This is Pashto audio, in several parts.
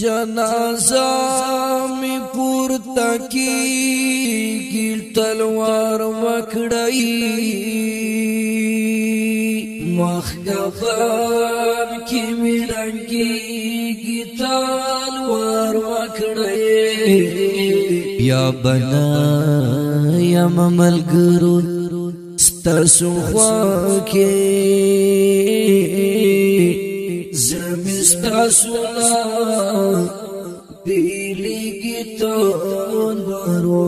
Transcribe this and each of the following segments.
جنازہ می پورتا کی تلوار وکڑائی مخگفان کی ملنگی کی تلوار وکڑائی یا بنا یا مملگرو ستاسو خواکے زمستاسونا بیلی گیتون برو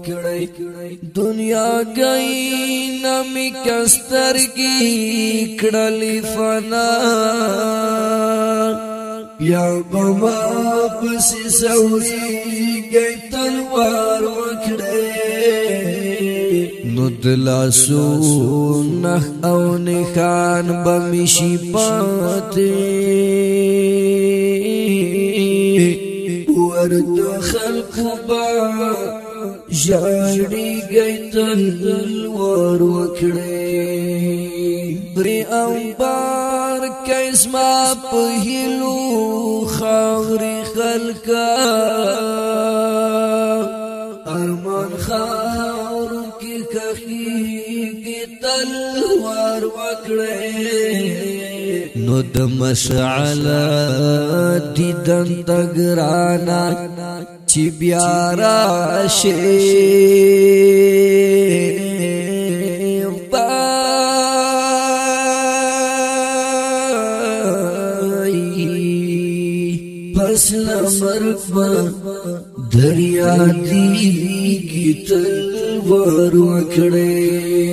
کڑی دنیا گئی نمی کستر کی کڑلی فنا یا بما پسی سوری گئی تلوار وکڑی ندلاسو نخ او نخان بمیشی پاتے ورد خلق با جاڑی گئی تلوار وکڑے بری انبار کیسما پہلو خاوری خلقا ارمان خاور کی کخی کی تلوار وکڑے نو د مشعل دیدن تگرانا چی بیا راشی پس مرگ دریا دیگی تلوار وکڑے